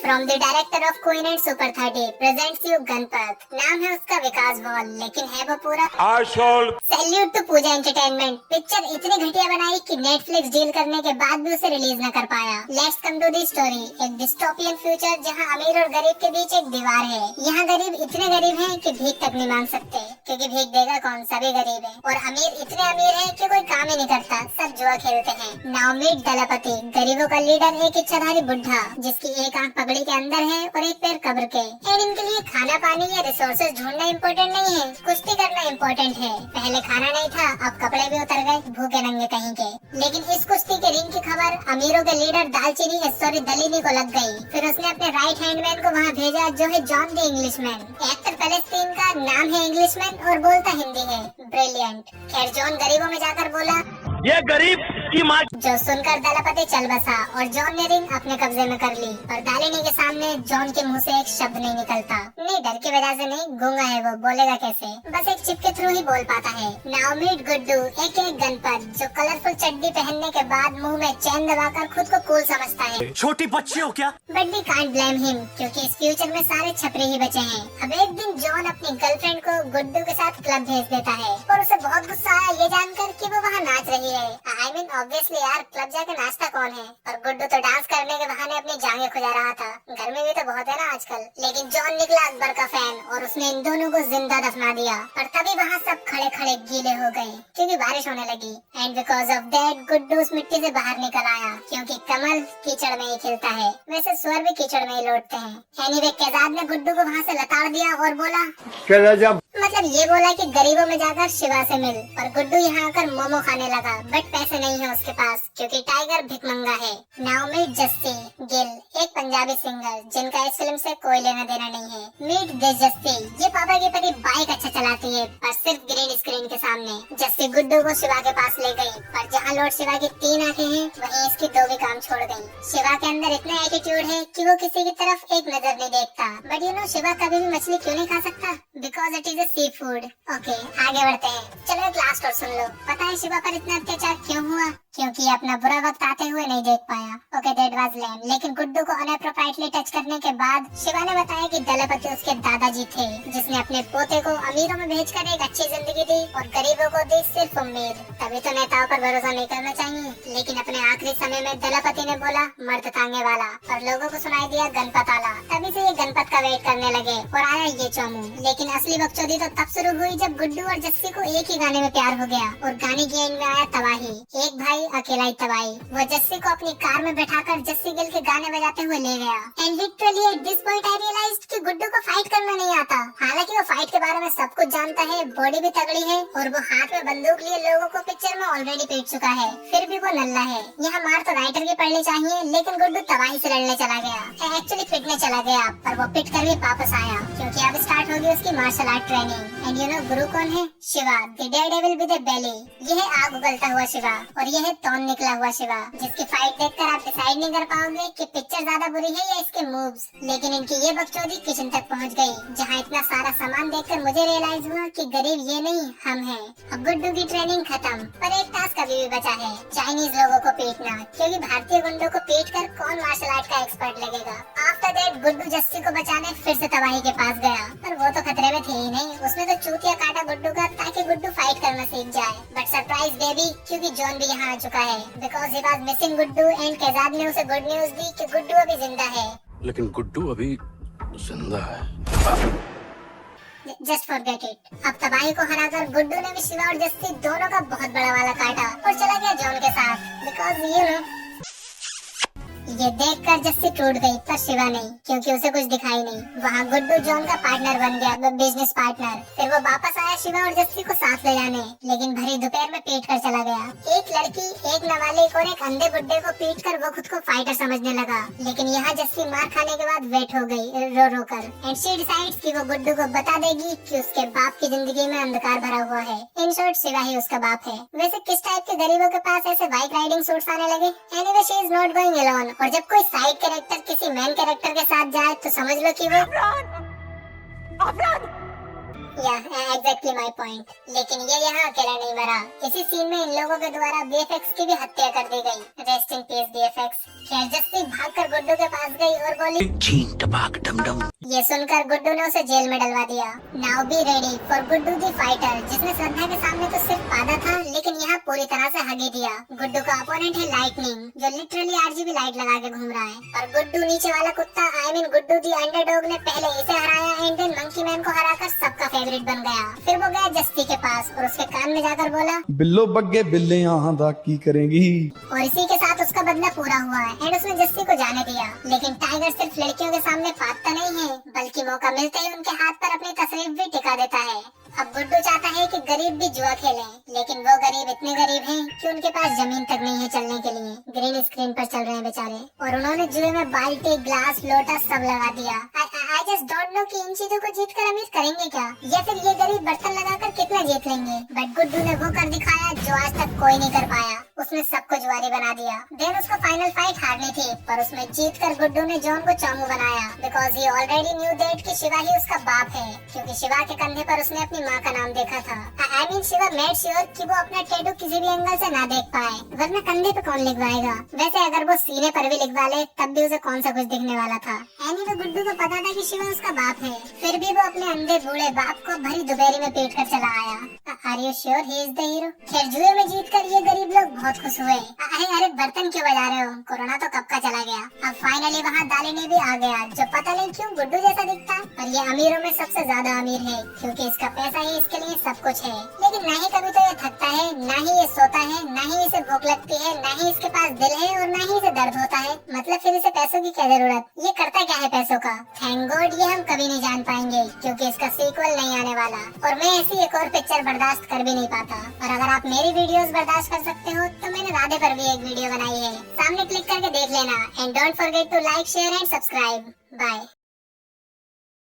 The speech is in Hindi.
From the director of Queen and Super 30 presents you Ganapath. नाम है उसका विकास वॉल, लेकिन है वो पूरा salute to Pooja Entertainment. Picture इतनी घटिया बनाई कि नेटफ्लिक्स डील करने के बाद भी उसे रिलीज न कर पाया। Let's come to the story. एक डिस्टोपियन फ्यूचर जहां अमीर और गरीब के बीच एक दीवार है। यहाँ गरीब इतने गरीब हैं कि भीख तक नहीं मांग सकते, क्योंकि भीख देगा कौन, सभी गरीब है। और अमीर इतने अमीर हैं कि कोई काम ही नहीं करता, सब जुआ खेलते हैं। नाउ मीट दलपति, गरीबों का लीडर, एक इच्छाधारी बुढ़ा जिसकी एक आंख पगड़ी के अंदर है और एक पैर कब्र के। एंड इनके लिए खाना पानी या रिसोर्सेज ढूंढना इम्पोर्टेंट नहीं है, कुश्ती करना इम्पोर्टेंट है। पहले खाना नहीं था, अब कपड़े भी उतर गए, भूखे नंगे कहीं के। लेकिन इस कुश्ती के रिंग की खबर अमीरों के लीडर दलीनी को लग गई। फिर उसने अपने राइट हैंड मैन को वहाँ भेजा, जो है John the Englishman. Actor Palestine का, नाम है इंग्लिशमैन और बोलता हिंदी है। ब्रिलियंट। खैर जॉन गरीबों में जाकर बोला, ये गरीब की माँ। जो सुनकर दलपति चल बसा और जॉन ने रिंग अपने कब्जे में कर ली। पर दालिनी के सामने जॉन के मुंह से एक शब्द नहीं निकलता। नहीं, डर की वजह से नहीं, गूंगा है वो, बोलेगा कैसे? बस एक चिप के थ्रू ही बोल पाता है। नाउ मीट गुड्डू एक गणपत, जो कलरफुल चड्डी पहनने के बाद मुंह में चैन दबाकर खुद को कूल समझता है। छोटी बच्ची हो क्या? But we can't blame him, क्योंकि इस फ्यूचर में सारे छपरे ही बचे हैं। अब एक दिन जॉन अपनी गर्लफ्रेंड को गुड्डू के साथ क्लब भेज देता है और उसे बहुत गुस्सा आया ये जानकर कि वो वहाँ नाच रही है। आई मीन ऑब्वियसली यार, क्लब जाके नाचता कौन है? और गुड्डू तो डांस करने के बहाने अपनी जांघें खुजा रहा था। गर्मी भी तो बहुत है ना आजकल। लेकिन जॉन निकला अकबर का फैन और उसने इन दोनों को जिंदा दफना दिया। पर तभी वहाँ सब खड़े खड़े गीले हो गए, क्योंकि बारिश होने लगी। And because of that Guddu उस मिट्टी से बाहर निकल आया, क्योंकि कमल कीचड़ में ही खिलता है। वैसे स्वर भी कीचड़ में ही लौटते हैं। एनीवे केजाद ने गुड्डू को वहाँ से लताड़ दिया और बोला, मतलब ये बोला कि गरीबों में जाकर शिवा से मिल। और गुड्डू यहाँ आकर मोमो खाने लगा, बट पैसे नहीं है उसके पास, क्योंकि टाइगर भिखमंगा है। नाउ मीट जस्सी गिल, एक पंजाबी सिंगर जिनका इस फिल्म से कोई लेना देना नहीं है। मीट दिस जस्सी, ये पापा की परी बाइक अच्छा चलाती है, पर सिर्फ ग्रीन स्क्रीन के सामने। जस्सी गुड्डू को शिवा के पास ले गई, पर जहाँ लॉर्ड शिवा की 3 आंखें हैं, वहीं इसकी 2 भी काम छोड़ गयी। शिवा के अंदर इतना एटीट्यूड है कि वो किसी की तरफ एक नजर नहीं देखता। बट यू नो, शिवा कभी भी मछली क्यों नहीं खा सकता? Because it is seafood. Okay, आगे बढ़ते हैं। चलो एक लास्ट और सुन लो। पता है शिवा पर इतना अत्याचार क्यों हुआ? क्योंकि अपना बुरा वक्त आते हुए नहीं देख पाया। ओके, दैट वाज लेम। लेकिन गुड्डू को अनअप्रोप्रिएटली टच करने के बाद शिवा ने बताया कि दलपति उसके दादाजी थे, जिसने अपने पोते को अमीरों में भेजकर एक अच्छी जिंदगी दी और गरीबों को दी सिर्फ उम्मीद। तभी तो नेताओं पर भरोसा नहीं करना चाहिए। लेकिन अपने आखिरी समय में दलपति ने बोला मर्द तांगे वाला, और लोगों को सुनाई दिया गणपत आला। तभी से ये गणपत का वेट करने लगे और आया ये चोमू। लेकिन असली बकचोदी तो तब शुरू हुई जब गुड्डू और जस्सी को एक ही गाने में प्यार हो गया और गाने की एंड में आया तबाही। एक भाई अकेला ही तबाही। वो जस्सी को अपनी कार में बैठाकर जस्सी गिल के गाने बजाते हुए ले गया। And literally at this point I realized कि गुड्डू को फाइट करना नहीं आता। हालांकि वो फाइट के बारे में सब कुछ जानता है, बॉडी भी तगड़ी है और वो हाथ में बंदूक लिए लोगों को पिक्चर में ऑलरेडी पीट चुका है। फिर भी वो नल्ला है। यहाँ मार तो राइटर की पड़नी चाहिए, लेकिन गुड्डू तबाही से लड़ने चला गया। एक्चुअली पिटने चला गया, पर वो पिट कर भी वापस आया, क्योंकि अब स्टार्ट होगी उसकी martial art training. And you know गुरु कौन है? Shiva, the daredevil with a belly. ये है आग उगलता हुआ शिवा और ये है तौन निकला हुआ शिवा, जिसकी फाइट देखकर आप डिसाइड नहीं कर पाओगे कि पिक्चर ज्यादा बुरी है या इसके मूव्स। लेकिन इनकी ये बकचोदी किचन तक पहुंच गई, जहां इतना सारा सामान देखकर मुझे रियलाइज हुआ कि गरीब ये नहीं हम हैं। अब गुड्डू की ट्रेनिंग खत्म, पर एक टास्क अभी भी बचा है, चाइनीज लोगों को पीटना, क्योंकि भारतीय गुंडों को पीट कर कौन मार्शल आर्ट का एक्सपर्ट लगेगा। आफ्टर दैट गुड्डू जस्सी को बचाने फिर से तबाही के पास गया, पर वो तो खतरे में थे ही नहीं। उसने तो चूतिया काटा गुड्डू का, ताकि गुड्डू फाइट करना सीख जाए। बट सरप्राइज बेबी, क्योंकि जॉन भी यहाँ आ चुका है। Because he was missing Guddu and केजाद ने उसे गुड न्यूज दी कि गुड्डू अभी जिंदा है। लेकिन गुड्डू अभी जिंदा है। Just forget it. अब तबाही को हराकर गुड्डू ने भी शिवा और जस्सी दोनों का बहुत बड़ा वाला काटा और चला गया जॉन के साथ। बिकॉज यू नो, ये देखकर जस्सी टूट गई, पर शिवा नहीं, क्योंकि उसे कुछ दिखाई नहीं। वहाँ गुड्डू जॉन का पार्टनर बन गया, बिजनेस पार्टनर। फिर वो वापस आया शिवा और जस्सी को साथ ले जाने, लेकिन भरी दोपहर में पीट कर चला गया। एक लड़की, एक नाबालिग और एक अंधे बुड्ढे को पीट कर वो खुद को फाइटर समझने लगा। लेकिन यहाँ जस्सी मार खाने के बाद वेट हो गई रो रो कर। एंड शी डिसाइड्स कि वो गुड्डू को बता देगी कि उसके बाप की जिंदगी में अंधकार भरा हुआ है। इन शॉर्ट शिवा ही उसका बाप है। वैसे किस टाइप के गरीबों के पास ऐसे बाइक राइडिंग सूट्स आने लगे? Anyway she is not going alone. और जब कोई साइड कैरेक्टर किसी मेन कैरेक्टर के साथ जाए तो समझ लो कि वो या एग्जैक्टली माय पॉइंट। लेकिन ये यहाँ अकेला नहीं मरा, इसी सीन में इन लोगों के द्वारा बीएफएक्स की भी हत्या कर दी गई। Rest in peace BFX. खैर जस्सी भागकर गुड्डू के पास गई और बोली, छीन टपाक डम डम। ये सुनकर गुड्डू ने उसे जेल में डलवा दिया। Now be ready for Guddu the fighter, जिसने श्रद्धा के सामने तो सिर्फ पादा था लेकिन यहाँ पूरी तरह से हगी दिया। गुड्डू का अपोनेंट है लाइटनिंग, जो लिटरली आरजीबी लाइट लगा के घूम रहा है। और गुड्डू नीचे वाला कुत्ता I mean Guddu the underdog ने पहले इसे हराया एंड देन मंकी मैन को हराकर सबका फेवरेट बन गया। फिर वो गया जस्ती के पास और उसके कान में जाकर बोला, बिल्लो बग्गे बिल्ले यहाँ दा की करेंगी। और इसी के साथ उसका बदला पूरा हुआ है एंड उसने जस्सी को जाने दिया। लेकिन टाइगर सिर्फ लड़कियों के सामने पाता नहीं है, बल्कि मौका मिलते ही उनके हाथ पर अपनी तस्वीर भी टिका देता है। अब गुड्डू चाहता है कि गरीब भी जुआ खेले, लेकिन वो गरीब इतने गरीब हैं कि उनके पास जमीन तक नहीं है चलने के लिए। ग्रीन स्क्रीन पर चल रहे हैं बेचारे, और उन्होंने जुए में बाल्टी ग्लास लोटा सब लगा दिया। आई जस्ट डोंट नो कि इन चीजों को जीत कर अमीर करेंगे क्या, या फिर ये गरीब बर्तन लगाकर कितना जीत लेंगे। बट गुड्डू ने वो कर दिखाया जो आज तक कोई नहीं कर पाया, उसने सबको जुआरी बना दिया। देन उसको फाइनल फाइट हारनी थी, पर उसमें जीत कर गुड्डू ने जॉन को चौमू बनाया, because he already knew that कि शिवा ही उसका बाप है, क्योंकि शिवा के कंधे पर उसने अपनी माँ का नाम देखा था। I mean Shiva made sure कि वो अपना टैटू किसी भी एंगल से ना देख पाए, वरना कंधे पे कौन लिखवाएगा। वैसे अगर वो सीने पर भी लिखवा ले तब भी उसे कौन सा कुछ दिखने वाला था। एनीवे गुड्डू को पता था कि शिवा उसका बाप है, फिर भी वो अपने अंधे बूढ़े बाप को भरी दोपहरी में पीट कर चला आया। Are you sure he is the hero? खैर जुए में जीत कर ये गरीब लोग बहुत खुश हुए। अरे बर्तन क्यों बजा रहे हो, कोरोना तो कब का चला गया। अब फाइनली वहाँ दालिनी भी आ गया, जो पता नहीं क्यों गुड्डू जैसा दिखता है, पर ये अमीरों में सबसे ज्यादा अमीर है, क्योंकि इसका पैसा ही इसके लिए सब कुछ है। लेकिन ना ही कभी तो ये थकता है, ना ही ये सोता है, ना ही इसे भूख लगती है, ना ही इसके पास दिल है, और ना ही इसे दर्द होता है। मतलब फिर इसे पैसों की क्या जरूरत, ये करता क्या है पैसों का। थैंक गॉड ये हम कभी नहीं जान पाएंगे, क्योंकि इसका सीक्वल नहीं आने वाला, और मैं ऐसी एक और पिक्चर बर्दाश्त कर भी नहीं पाता। और अगर आप मेरी वीडियोस बर्दाश्त कर सकते हो तो मैंने राधे पर भी एक वीडियो बनाई है, सामने क्लिक करके देख लेना। And don't forget to like share and subscribe. Bye.